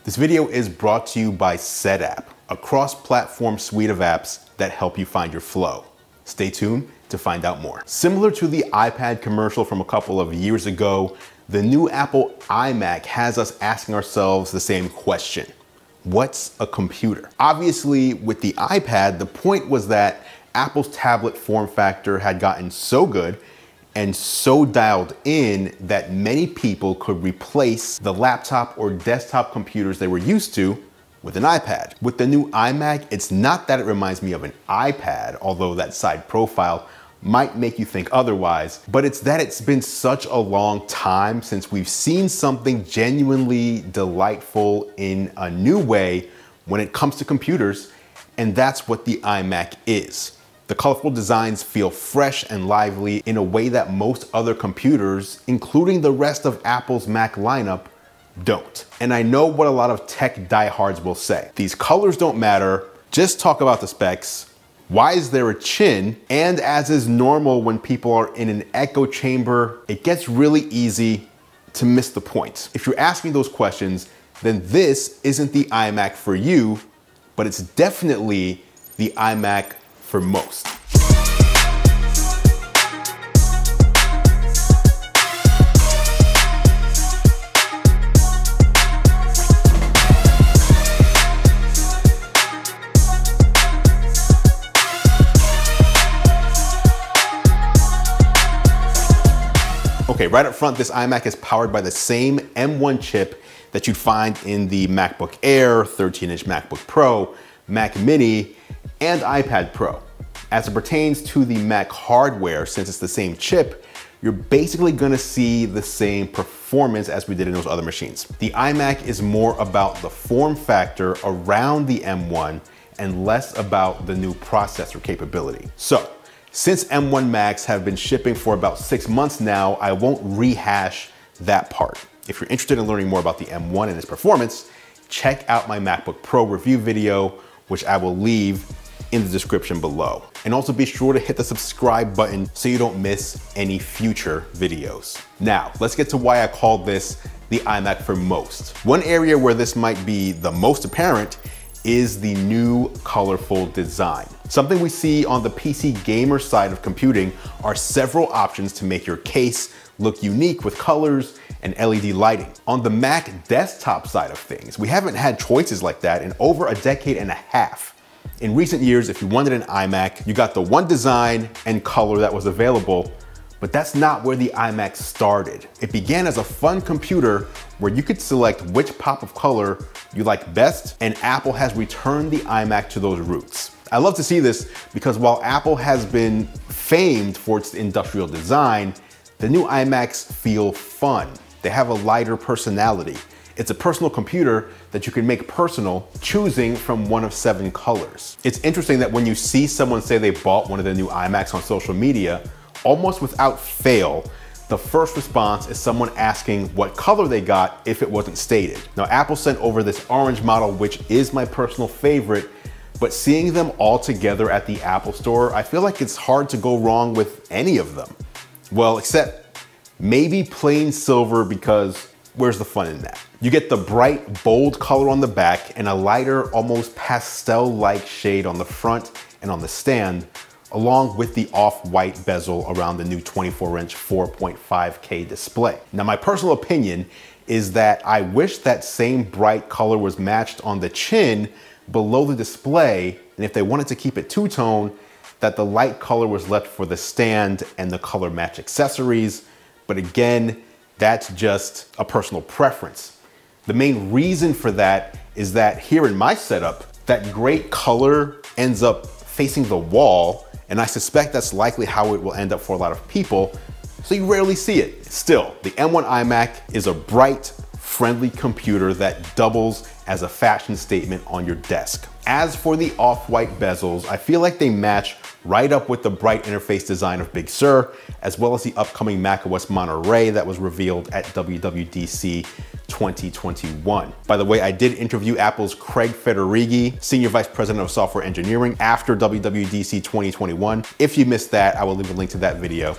This video is brought to you by Setapp, a cross-platform suite of apps that help you find your flow. Stay tuned to find out more. Similar to the iPad commercial from a couple of years ago, the new Apple iMac has us asking ourselves the same question. What's a computer? Obviously, with the iPad, the point was that Apple's tablet form factor had gotten so good and so dialed in that many people could replace the laptop or desktop computers they were used to with an iPad. With the new iMac, it's not that it reminds me of an iPad, although that side profile might make you think otherwise, but it's that it's been such a long time since we've seen something genuinely delightful in a new way when it comes to computers, and that's what the iMac is. The colorful designs feel fresh and lively in a way that most other computers, including the rest of Apple's Mac lineup, don't. And I know what a lot of tech diehards will say. These colors don't matter, just talk about the specs. Why is there a chin? And as is normal when people are in an echo chamber, it gets really easy to miss the point. If you're asking those questions, then this isn't the iMac for you, but it's definitely the iMac for most. Okay, right up front, this iMac is powered by the same M1 chip that you'd find in the MacBook Air, 13-inch MacBook Pro, Mac Mini, and iPad Pro. As it pertains to the Mac hardware, since it's the same chip, you're basically gonna see the same performance as we did in those other machines. The iMac is more about the form factor around the M1 and less about the new processor capability. So, since M1 Macs have been shipping for about 6 months now, I won't rehash that part. If you're interested in learning more about the M1 and its performance, check out my MacBook Pro review video, which I will leave in the description below. And also be sure to hit the subscribe button so you don't miss any future videos. Now, let's get to why I call this the iMac for most. One area where this might be the most apparent is the new colorful design. Something we see on the PC gamer side of computing are several options to make your case look unique with colors and LED lighting. On the Mac desktop side of things, we haven't had choices like that in over a decade and a half. In recent years, if you wanted an iMac, you got the one design and color that was available, but that's not where the iMac started. It began as a fun computer where you could select which pop of color you like best, and Apple has returned the iMac to those roots. I love to see this because while Apple has been famed for its industrial design, the new iMacs feel fun. They have a lighter personality. It's a personal computer that you can make personal, choosing from one of 7 colors. It's interesting that when you see someone say they bought one of the new iMacs on social media, almost without fail, the first response is someone asking what color they got if it wasn't stated. Now, Apple sent over this orange model, which is my personal favorite, but seeing them all together at the Apple Store, I feel like it's hard to go wrong with any of them. Well, except maybe plain silver, because where's the fun in that? You get the bright, bold color on the back and a lighter, almost pastel-like shade on the front and on the stand, along with the off-white bezel around the new 24-inch 4.5K display. Now, my personal opinion is that I wish that same bright color was matched on the chin below the display, and if they wanted to keep it two-tone, that the light color was left for the stand and the color match accessories. But again, that's just a personal preference. The main reason for that is that here in my setup, that great color ends up facing the wall, and I suspect that's likely how it will end up for a lot of people, so you rarely see it. Still, the M1 iMac is a bright, friendly computer that doubles as a fashion statement on your desk. As for the off-white bezels, I feel like they match right up with the bright interface design of Big Sur, as well as the upcoming macOS Monterey that was revealed at WWDC 2021. By the way, I did interview Apple's Craig Federighi, Senior Vice President of Software Engineering, after WWDC 2021. If you missed that, I will leave a link to that video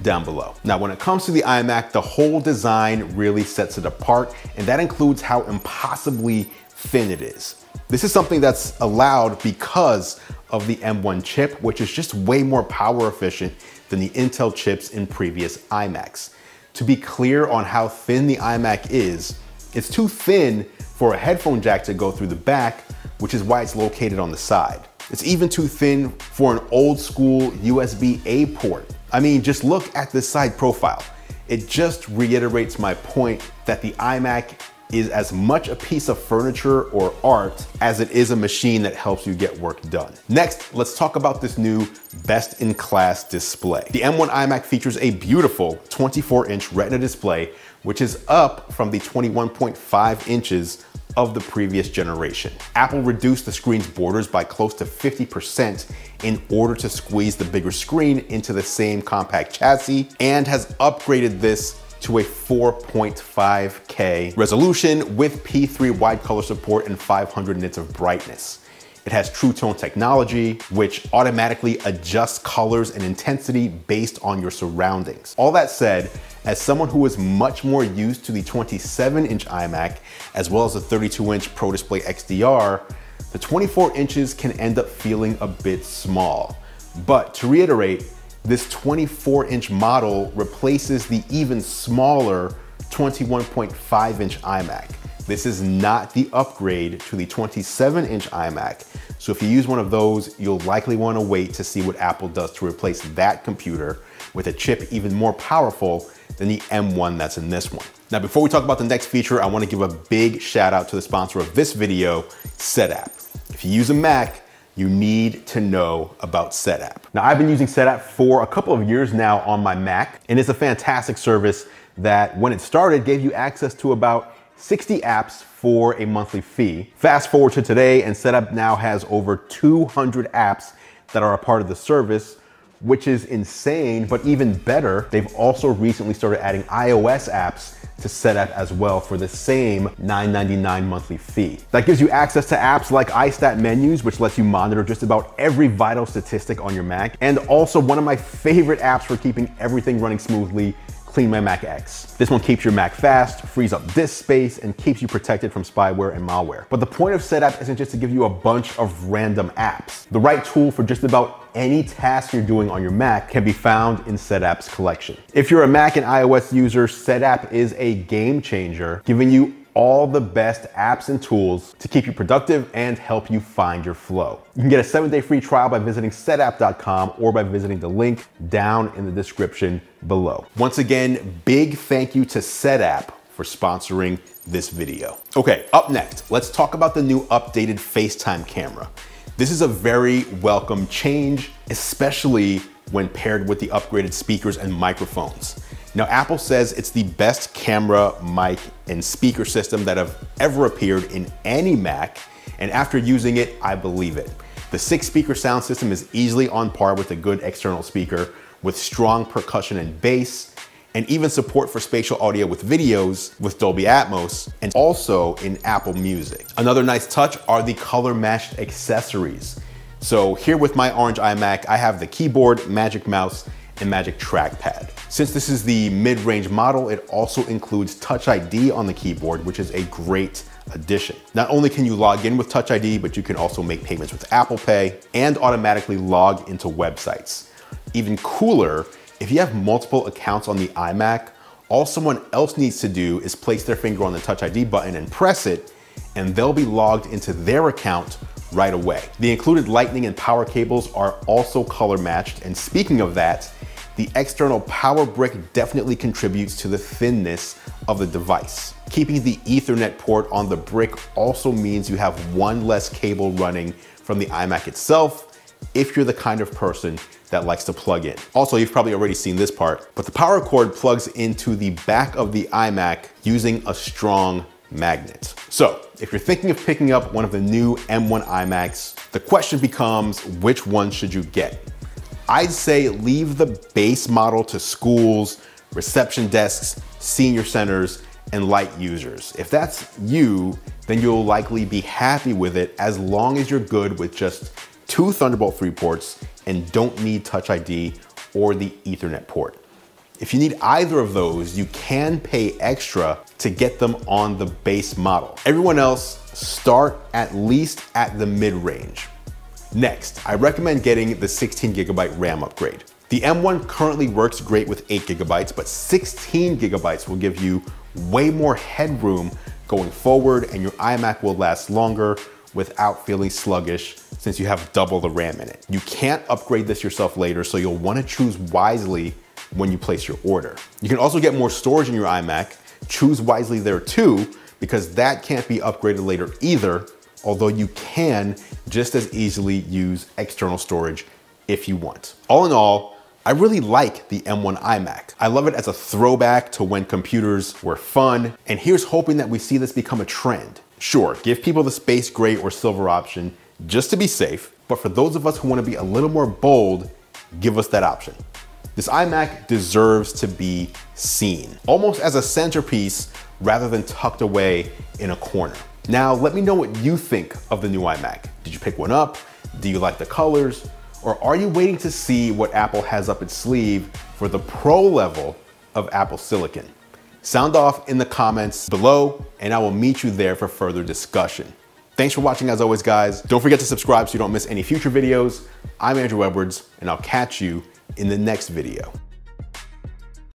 down below. Now, when it comes to the iMac, the whole design really sets it apart, and that includes how impossibly thin it is. This is something that's allowed because of the M1 chip, which is just way more power efficient than the Intel chips in previous iMacs. To be clear on how thin the iMac is, it's too thin for a headphone jack to go through the back, which is why it's located on the side. It's even too thin for an old school USB-A port. I mean, just look at this side profile. It just reiterates my point that the iMac is as much a piece of furniture or art as it is a machine that helps you get work done. Next, let's talk about this new best-in-class display. The M1 iMac features a beautiful 24-inch Retina display, which is up from the 21.5 inches of the previous generation. Apple reduced the screen's borders by close to 50% in order to squeeze the bigger screen into the same compact chassis, and has upgraded this to a 4.5K resolution with P3 wide color support and 500 nits of brightness. It has True Tone technology, which automatically adjusts colors and intensity based on your surroundings. All that said, as someone who is much more used to the 27-inch iMac, as well as the 32-inch Pro Display XDR, the 24 inches can end up feeling a bit small. But to reiterate, this 24-inch model replaces the even smaller 21.5-inch iMac. This is not the upgrade to the 27-inch iMac. So if you use one of those, you'll likely want to wait to see what Apple does to replace that computer with a chip even more powerful than the M1 that's in this one. Now, before we talk about the next feature, I want to give a big shout out to the sponsor of this video, Setapp. If you use a Mac, you need to know about Setapp. Now, I've been using Setapp for a couple of years now on my Mac, and it's a fantastic service that when it started gave you access to about 60 apps for a monthly fee. Fast forward to today, and Setapp now has over 200 apps that are a part of the service, which is insane, but even better, they've also recently started adding iOS apps to Setapp as well for the same $9.99 monthly fee. That gives you access to apps like iStat Menus, which lets you monitor just about every vital statistic on your Mac, and also one of my favorite apps for keeping everything running smoothly, Clean My Mac X. This one keeps your Mac fast, frees up disk space, and keeps you protected from spyware and malware. But the point of Setapp isn't just to give you a bunch of random apps. The right tool for just about any task you're doing on your Mac can be found in Setapp's collection. If you're a Mac and iOS user, Setapp is a game changer, giving you all the best apps and tools to keep you productive and help you find your flow. You can get a 7-day free trial by visiting setapp.com or by visiting the link down in the description below. Once again, big thank you to Setapp for sponsoring this video. Okay, up next, let's talk about the new updated FaceTime camera. This is a very welcome change, especially when paired with the upgraded speakers and microphones. Now, Apple says it's the best camera, mic, and speaker system that have ever appeared in any Mac, and after using it, I believe it. The 6-speaker sound system is easily on par with a good external speaker, with strong percussion and bass, and even support for spatial audio with videos with Dolby Atmos, and also in Apple Music. Another nice touch are the color matched accessories. So here with my orange iMac, I have the keyboard, Magic Mouse, and Magic Trackpad. Since this is the mid-range model, it also includes Touch ID on the keyboard, which is a great addition. Not only can you log in with Touch ID, but you can also make payments with Apple Pay and automatically log into websites. Even cooler, if you have multiple accounts on the iMac, all someone else needs to do is place their finger on the Touch ID button and press it, and they'll be logged into their account right away. The included lightning and power cables are also color matched, and speaking of that, the external power brick definitely contributes to the thinness of the device. Keeping the Ethernet port on the brick also means you have one less cable running from the iMac itself, if you're the kind of person that likes to plug in. Also, you've probably already seen this part, but the power cord plugs into the back of the iMac using a strong magnet. So if you're thinking of picking up one of the new M1 iMacs, the question becomes, which one should you get? I'd say leave the base model to schools, reception desks, senior centers, and light users. If that's you, then you'll likely be happy with it as long as you're good with just 2 Thunderbolt 3 ports and don't need Touch ID or the Ethernet port. If you need either of those, you can pay extra to get them on the base model. Everyone else start at least at the mid-range. Next, I recommend getting the 16GB RAM upgrade. The M1 currently works great with 8GB, but 16GB will give you way more headroom going forward, and your iMac will last longer without feeling sluggish since you have double the RAM in it. You can't upgrade this yourself later, so you'll want to choose wisely when you place your order. You can also get more storage in your iMac. Choose wisely there too, because that can't be upgraded later either, although you can just as easily use external storage if you want. All in all, I really like the M1 iMac. I love it as a throwback to when computers were fun, and here's hoping that we see this become a trend. Sure, give people the space gray or silver option just to be safe, but for those of us who want to be a little more bold, give us that option. This iMac deserves to be seen, almost as a centerpiece rather than tucked away in a corner. Now, let me know what you think of the new iMac. Did you pick one up? Do you like the colors? Or are you waiting to see what Apple has up its sleeve for the pro level of Apple Silicon? Sound off in the comments below, and I will meet you there for further discussion. Thanks for watching as always, guys. Don't forget to subscribe so you don't miss any future videos. I'm Andrew Edwards, and I'll catch you in the next video.